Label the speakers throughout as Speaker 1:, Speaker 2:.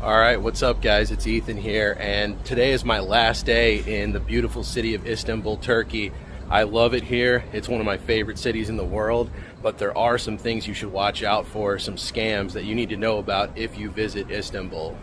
Speaker 1: All right, what's up, guys? It's Ethan here, and today is my last day in the beautiful city of Istanbul, Turkey. I love it here. It's one of my favorite cities in the world, but there are some things you should watch out for, some scams that you need to know about if you visit Istanbul.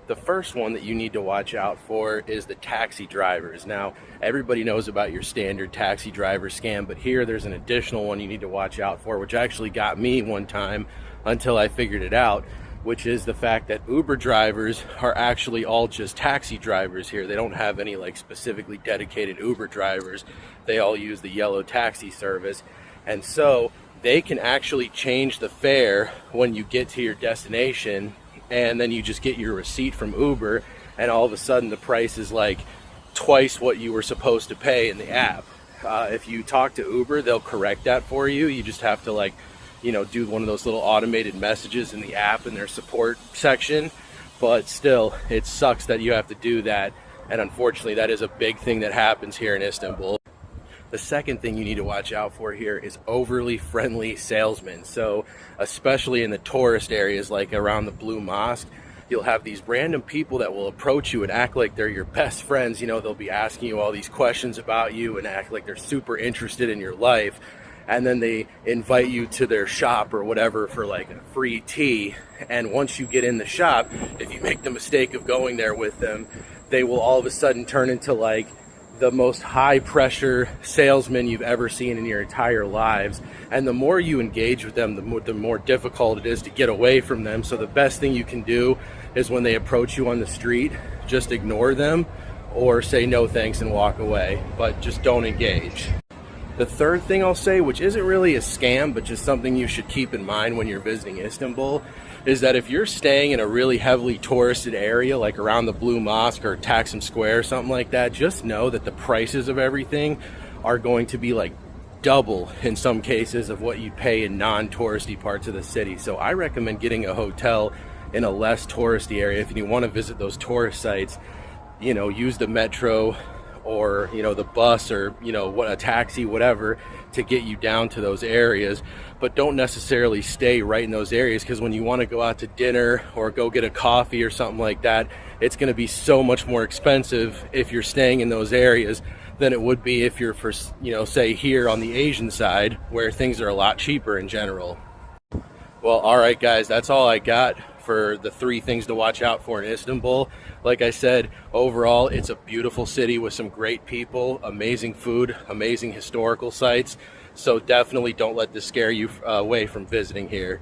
Speaker 1: The first one that you need to watch out for is the taxi drivers. Now, everybody knows about your standard taxi driver scam, but here there's an additional one you need to watch out for, which actually got me one time until I figured it out, which is the fact that Uber drivers are actually all just taxi drivers here. They don't have any like specifically dedicated Uber drivers. They all use the yellow taxi service. And so they can actually change the fare when you get to your destination, and then you just get your receipt from Uber, and all of a sudden the price is like twice what you were supposed to pay in the app. If you talk to Uber, they'll correct that for you. You just have to do one of those little automated messages in the app in their support section. But still, it sucks that you have to do that, and unfortunately that is a big thing that happens here in Istanbul. The second thing you need to watch out for here is overly friendly salesmen. So especially in the tourist areas like around the Blue Mosque, you'll have these random people that will approach you and act like they're your best friends. They'll be asking you all these questions about you and act like they're super interested in your life. And then they invite you to their shop or whatever for like a free tea. And once you get in the shop, if you make the mistake of going there with them, they will all of a sudden turn into like the most high pressure salesman you've ever seen in your entire lives. And the more you engage with them, the more difficult it is to get away from them. So the best thing you can do is when they approach you on the street, just ignore them or say no thanks and walk away, but just don't engage. The third thing I'll say, which isn't really a scam, but just something you should keep in mind when you're visiting Istanbul, is that if you're staying in a really heavily touristed area, like around the Blue Mosque or Taksim Square or something like that, just know that the prices of everything are going to be like double in some cases of what you pay in non-touristy parts of the city. So I recommend getting a hotel in a less touristy area. If you want to visit those tourist sites, use the metro or the bus or a taxi, whatever, to get you down to those areas. But don't necessarily stay right in those areas, because when you want to go out to dinner or go get a coffee or something like that, it's going to be so much more expensive if you're staying in those areas than it would be if you're say here on the Asian side, where things are a lot cheaper in general. Well, all right, guys, that's all I got for the 3 things to watch out for in Istanbul. Like I said, overall, it's a beautiful city with some great people, amazing food, amazing historical sites. So definitely don't let this scare you away from visiting here.